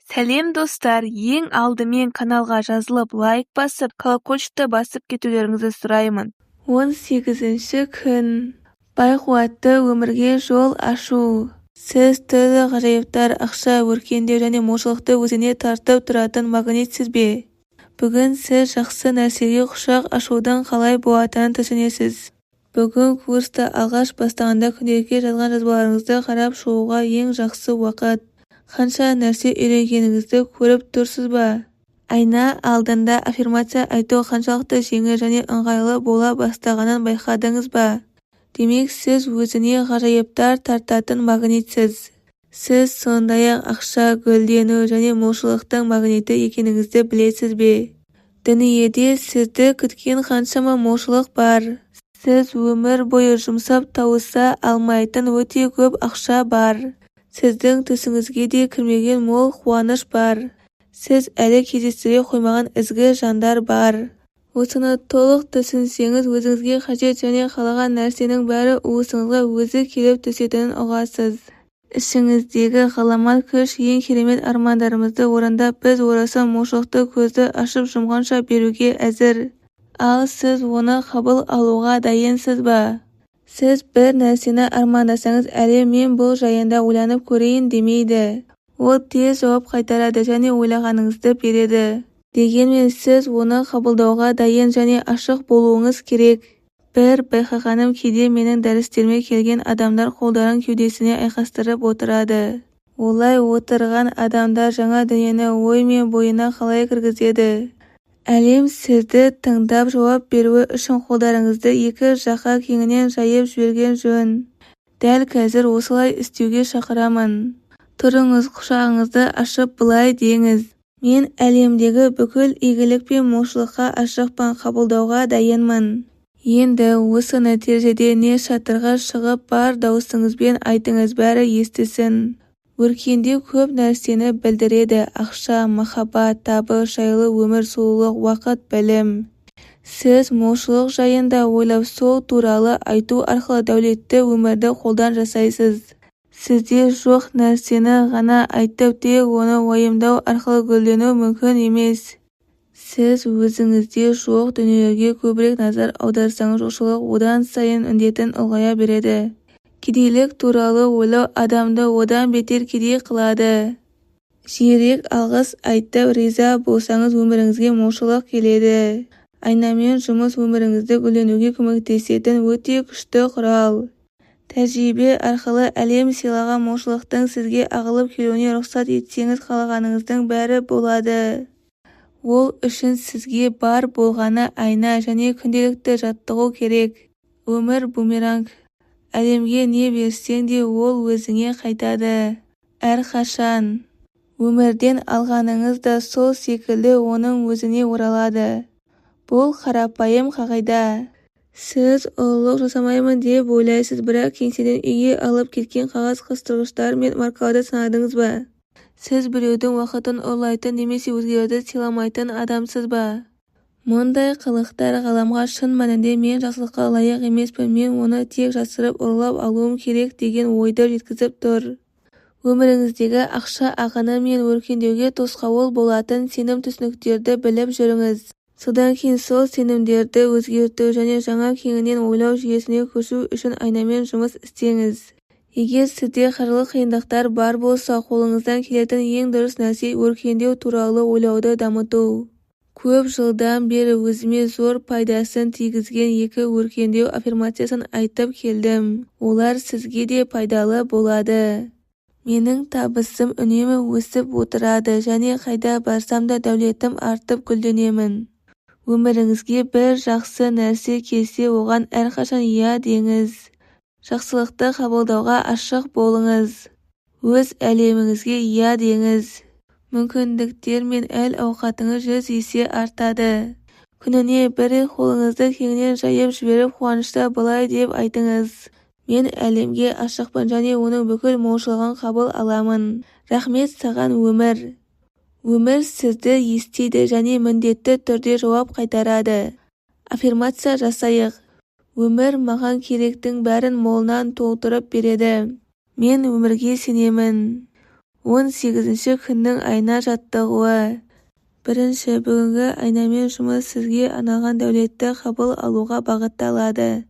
Сәлем достар, ең алдымен каналға жазылып лайк басып, колокольчикті басып кетулеріңізді сұраймын. 18-ші күн. Байқуатты өмірге жол ашу. Сіз түрлі ғажайыптар, ақша, өркендеу және молшылықты өзіне тартып тұратын магнитсіз бе? Бүгін сіз жақсы нәрсеге құшақ ашудың қалай болатынын түсінесіз. Бүгін курсты алғаш бастағанда күнделікке жазған жазбаларыңызды қарап шығуға ең жақсы уақыт. Қанша нәрсе үйренгеніңізді көріп тұрсыз ба? Айна алдында аффирмация айту қаншалықты жеңіл және ыңғайлы бола бастағанын байқадыңыз ба? Демек, сіз өзіне ғажайыптар тартатын магнитсіз. Сіз сондай-ақ ақша, гүлдену және молшылықтың магниті екеніңізді білесіз бе? Дүниеде сізді күткен қаншама молшылық бар. Сіз өмір бойы жұмсап тауыса алмайтын өте көп ақша бар. Сіздің түсіңізге де кірмеген мол қуаныш бар. Сіз әлі кездестіре қоймаған ізгі жандар бар. Осыны толық түсінсеңіз, өзіңізге қажет және қалаған нәрсенің бәрі уысыңызға өзі келіп түсетінін ұғасыз. Ішіңіздегі ғаламат күш ең керемет армандарымызды орындап, біз орасан молшылықты көзді ашып жұмғанша беруге әзір. Ал сіз оны қабыл алуға дайынсыз ба? Сіз бір нәрсені армандасаңыз, әлі мен бұл жайында ойланып көрейін демейді. Ол тез жауап қайтарады және ойлағаныңызды береді. Дегенмен сіз оны қабылдауға дайын және ашық болуыңыз керек. Бір байқағаным, кейде менің дәрістеріме келген адамдар қолдарын кеудесіне айқастырып отырады. Олай отырған адамдар жаңа дүниені ой мен бойына қалай кіргізеді? Әлем сізді тыңдап жауап беруі үшін қолдарыңызды екі жаққа кеңінен жайып жіберген жөн. Дәл қазір осылай істеуге шақырамын. Тұрыңыз, құшағыңызды ашып былай деңіз. Мен әлемдегі бүкіл игілік пен молшылыққа ашықпын, қабылдауға дайынмын. Енді осыны терезеде не шатырға шығып бар даусыңызбен айтыңыз, бәрі естісін. Өркендеу көп нәрсені білдіреді: ақша, махаббат, табыс, жайлы өмір, сұлулық, уақыт, білім. Сіз молшылық жайында ойлап, сол туралы айту арқылы дәулетті өмірді қолдан жасайсыз. Сізде жоқ нәрсені ғана айтып, тек оны уайымдау арқылы гүлдену мүмкін емес. Сіз өзіңізде жоқ дүниелерге көбірек назар аударсаңыз, жоқшылық одан сайын індетін ұлғая береді. Кедейлік туралы ойлау адамды одан бетер кедей қылады. Жиірек алғыс айтып, риза болсаңыз, өміріңізге молшылық келеді. Айнамен жұмыс өміріңізді гүлденуге көмектесетін өте күшті құрал. Тәжірибе арқылы әлем сыйлаған молшылықтың сізге ағылып келуіне рұқсат етсеңіз, қалағаныңыздың бәрі болады. Ол үшін сізге бар болғаны айна және күнделікті жаттығу керек. Өмір бумеранг. Әлемге не берсең де ол өзіңе қайтады. Әрқашан. Өмірден алғаныңыз да сол секілді оның өзіне оралады. Бұл қарапайым қағида. Сіз ұлылық жасамаймын деп ойлайсыз, бірақ кеңседен үйге алып кеткен қағаз қыстырғыштар мен маркаларды санадыңыз ба? Сіз біреудің уақытын ұрлайтын немесе өзгелерді сыйламайтын адамсыз ба? Мұндай қылықтар ғаламға шын мәнінде мен жақсылыққа лайық емеспін, мен оны тек жасырып ұрлап алуым керек деген ойды жеткізіп тұр. Өміріңіздегі ақша ағыны мен өркендеуге тосқауыл болатын сенім түсініктерді біліп жүріңіз. Содан кейін сол сенімдерді өзгерту және жаңа кеңінен ойлау жүйесіне көшу үшін айнамен жұмыс істеңіз. Егер сізде қаржылық қиындықтар бар болса, қолыңыздан келетін ең дұрыс нәрсе өркендеу туралы ойлауды дамыту. Көп жылдан бері өзіме зор пайдасын тигізген екі өркендеу аффирмациясын айтып келдім. Олар сізге де пайдалы болады. Менің табысым үнемі өсіп отырады және қайда барсам да дәулетім артып гүлденемін. Өміріңізге бір жақсы нәрсе келсе, оған әрқашан иә деңіз. Жақсылықты қабылдауға ашық болыңыз. Өз әлеміңізге иә деңіз. Мүмкіндіктер мен әл-ауқатыңыз 100 есе артады. Күніне бір рет қолыңызды кеңінен жайып жіберіп, қуанышта былай деп айтыңыз: мен әлемге ашықпын және оның бүкіл молшылығын қабыл аламын. Рахмет саған өмір. Өмір сізді естиді және міндетті түрде жауап қайтарады. Аффирмация жасайық. Өмір маған керектің бәрін молынан толтырып береді. Мен өмірге сенемін. 18 күннің айна жаттығуы. Бірінші, бүгінгі айнамен жұмыс сізге арналған дәулетті қабыл алуға бағытталады.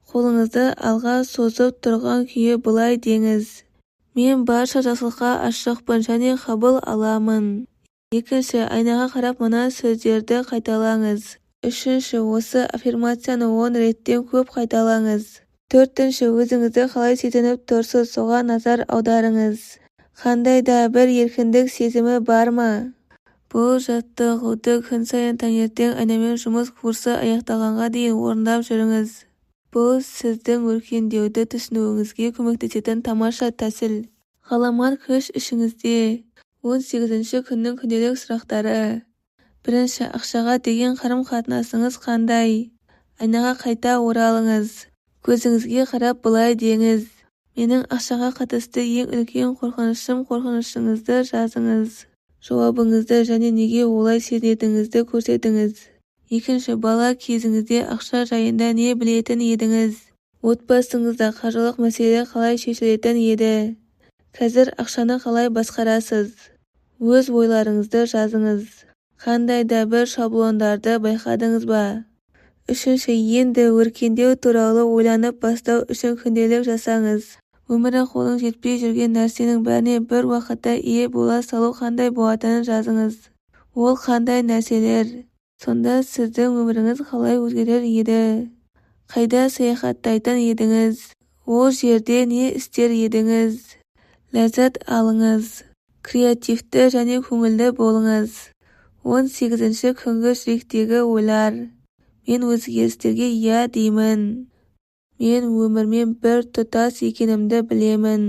Қолыңызды алға созып тұрған күйі былай деңіз: мен барша жақсылыққа ашықпын және қабыл аламын. Екінші, айнаға қарап мына сөздерді қайталаңыз. Үшінші, осы аффирмацияны 10 реттен көп қайталаңыз. Төртінші, өзіңізді қалай сезініп тұрсыз, соған назар аударыңыз. Қандай да бір еркіндік сезімі бар ма? Бұл жаттығуды күн сайын таңертең айнамен жұмыс курсы аяқталғанға дейін орындап жүріңіз. Бұл сіздің өркендеуді түсінуіңізге көмектесетін тамаша тәсіл. Ғаламат күш ішіңізде. 18 күннің күнделік сұрақтары. Бірінші, ақшаға деген қарым-қатынасыңыз қандай? Айнаға қайта оралыңыз. Көзіңізге қарап былай деңіз: менің ақшаға қатысты ең үлкен қорқынышыңызды жазыңыз. Жауабыңызды және неге олай сезінетініңізді көрсетіңіз. Екінші, бала кезіңізде ақша жайында не білетін едіңіз? Отбасыңызда қаржылық мәселе қалай шешілетін еді? Қазір ақшаны қалай басқарасыз? Өз ойларыңызды жазыңыз. Қандай да бір шаблондарды байқадыңыз ба? Үшінші, енді өркендеу туралы ойланып бастау үшін күнделік жасаңыз. Өмірі қолың жетпей жүрген нәрсенің бәріне бір уақытта ие бола салу қандай болатынын жазыңыз. Ол қандай нәрселер? Сонда сіздің өміріңіз қалай өзгерер еді? Қайда саяхаттайтын едіңіз? Ол жерде не істер едіңіз? Ләззат алыңыз. Креативті және көңілді болыңыз. 18 күнгі жүректегі ойлар. Мен өзгерістерге иә деймін. Мен өмірмен бір тұтас екенімді білемін.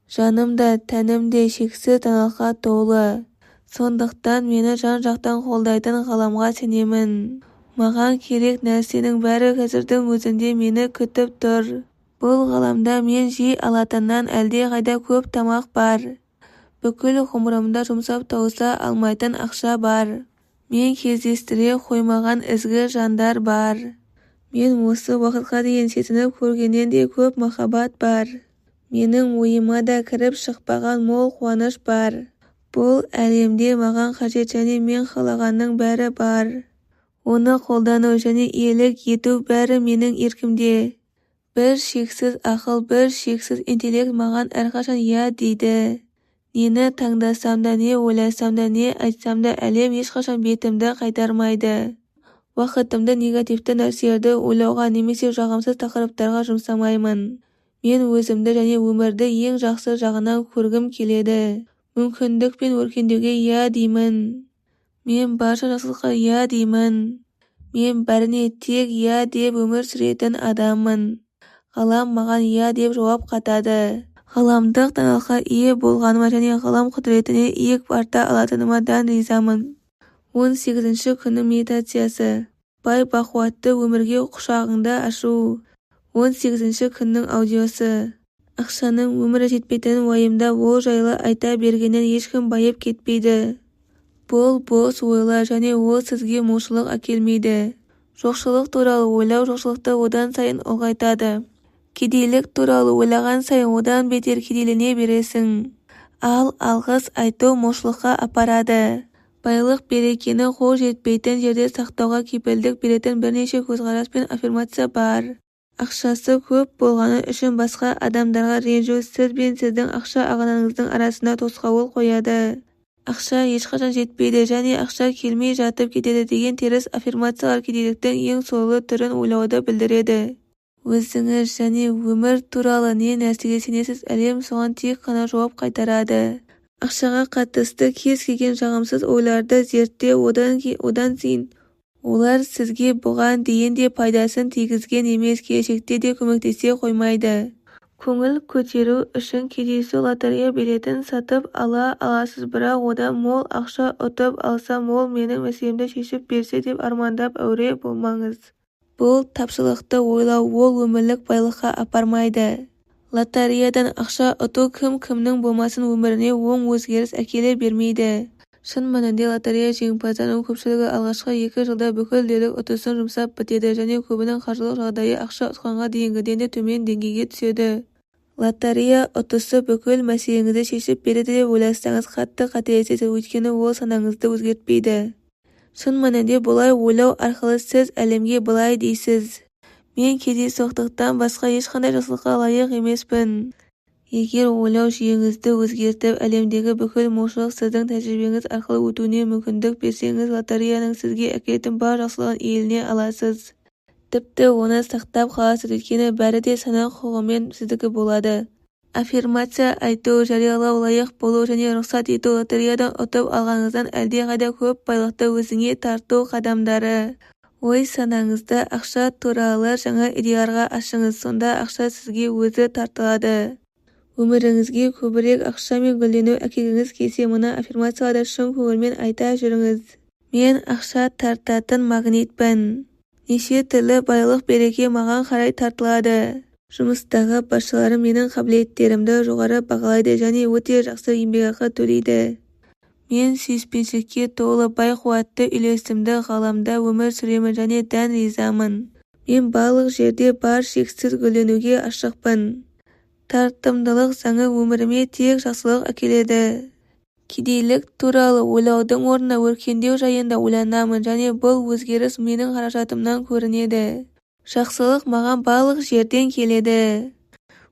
Жаным да, тәнім де шексіз даналыққа толы. Сондықтан мені жан-жақтан қолдайтын ғаламға сенемін. Маған керек нәрсенің бәрі қазірдің өзінде мені күтіп тұр. Бұл ғаламда мен жей алатыннан әлде қайда көп тамақ бар. Бүкіл ғұмырымда жұмсап тауыса алмайтын ақша бар. Мен кездестіре қоймаған ізгі жандар бар. Мен осы уақытқа дейін сезініп көргеннен де көп махаббат бар. Менің ойыма да кіріп шықпаған мол қуаныш бар. Бұл әлемде маған қажет және мен қалағанның бәрі бар. Оны қолдану және иелік ету бәрі менің еркімде. Бір шексіз ақыл, бір шексіз интеллект маған әрқашан иә дейді. Нені таңдасам да, не ойласам да, не айтсам да әлем ешқашан бетімді қайтармайды. Уақытымды негативті нәрселерді ойлауға немесе жағымсыз тақырыптарға жұмсамаймын. Мен өзімді және өмірді ең жақсы жағынан көргім келеді. Мүмкіндік пен өркендеуге иә деймін. Мен барша жақсылыққа иә деймін. Мен бәріне тек иә деп өмір сүретін адаммын. Ғалам маған иә деп жауап қатады. Ғаламдық даналыққа ие болғаныма және ғалам құдіретіне иек арта алатыныма дан ризамын. 18 күннің медитациясы. Бай бақуатты өмірге құшағыңды ашу. 18 күннің аудиосы. Ақшаның өмірі жетпейтінін уайымдап ол жайлы айта бергеннен ешкім байып кетпейді. Бұл бос ойлар және ол сізге молшылық әкелмейді. Жоқшылық туралы ойлау жоқшылықты одан сайын ұлғайтады. Кедейлік туралы ойлаған сайын одан бетер кедейлене бересің. Ал алғыс айту молшылыққа апарады. Байлық берекені қол жетпейтін жерде сақтауға кепілдік беретін бірнеше көзқарас пен аффирмация бар. Ақшасы көп болғаны үшін басқа адамдарға ренжу сіз бен сіздің ақша ағынаңыздың арасына тосқауыл қояды. Ақша ешқашан жетпейді және ақша келмей жатып кетеді деген теріс аффирмациялар кедейліктің ең сойлы түрін ойлауды білдіреді. Өзіңіз және өмір туралы не нәрсеге сенесіз, әлем соған тек қана жауап қайтарады. Ақшаға қатысты кез келген жағымсыз ойларды зертте одан кейін олар сізге бұған дейін де пайдасын тигізген емес, келешекте де көмектесе қоймайды. Көңіл көтеру үшін кездейсоқ лотерея билетін сатып ала аласыз, бірақ одан мол ақша ұтып алсам ол менің мәселемді шешіп берсе деп армандап әуре болмаңыз. Бұл тапшылықты ойлау, ол өмірлік байлыққа апармайды. Лотереядан ақша ұту кім-кімнің болмасын өміріне оң өзгеріс әкеле бермейді. Шын мәнінде лотерея жеңімпаздарының көпшілігі алғашқы 2 жылда бүкіл дерлік ұтысын жұмсап бітеді және көбінің қаржылық жағдайы ақша ұтқанға дейінгіден де төмен деңгейге түседі. Лотерея ұтысы бүкіл мәселеңізді шешіп береді деп ойласаңыз қатты қателесесіз, өйткені ол санаңызды өзгертпейді. Шын мәнінде бұлай ойлау арқылы сіз әлемге былай дейсіз: мен кездейсоқтықтан басқа ешқандай жақсылыққа лайық емеспін. Егер ойлау жүйеңізді өзгертіп, әлемдегі бүкіл молшылық сіздің тәжірибеңіз арқылы өтуіне мүмкіндік берсеңіз, лотереяның сізге әкелетін бар жақсылығын иелене аласыз. Тіпті оны сақтап қаласыз, өйткені бәрі де сана құқығымен сіздікі болады. Аффирмация айту, жариялау, лайық болу және рұқсат ету лотереядан ұтып алғаныңыздан әлдеқайда көп байлықты өзіңе тарту қадамдары. Ой-санаңызды ақша туралы жаңа идеяларға ашыңыз, сонда ақша сізге өзі тартылады. Өміріңізге көбірек ақша мен гүлдену әкелгіңіз келсе, мына аффирмацияларды шын көңілмен айта жүріңіз. Мен ақша тартатын магнитпін. Неше түрлі байлық, береке маған қарай тартылады. Жұмыстағы басшыларым менің қабілеттерімді жоғары бағалайды және өте жақсы еңбекақы төлейді. Мен сүйіспеншілікке толы, бай қуатты үйлесімді ғаламда өмір сүремін және дән ризамын. Мен барлық жерде бар шексіз гүлденуге ашықпын. Тартымдылық заңы өміріме тек жақсылық әкеледі. Кедейлік туралы ойлаудың орнына өркендеу жайында ойланамын және бұл өзгеріс менің қаражатымнан көрінеді. Жақсылық маған барлық жерден келеді.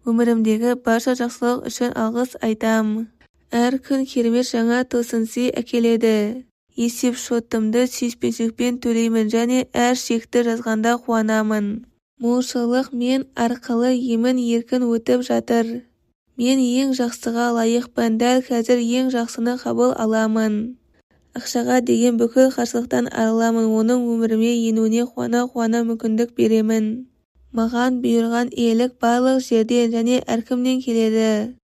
Өмірімдегі барша жақсылық үшін алғыс айтам. Әр күн керемет жаңа тылсынси әкеледі. Есеп шотымды сүйіспеншілікпен төлеймін және әр шекті жазғанда қуанамын. Молшылық мен арқылы емін еркін өтіп жатыр. Мен ең жақсыға лайықпын, дәл қазір ең жақсыны қабыл аламын. Ақшаға деген бүкіл қарсылықтан арыламын, оның өміріме енуіне қуана-қуана мүмкіндік беремін. Маған бұйырған иелік барлық жерден және әркімнен келеді.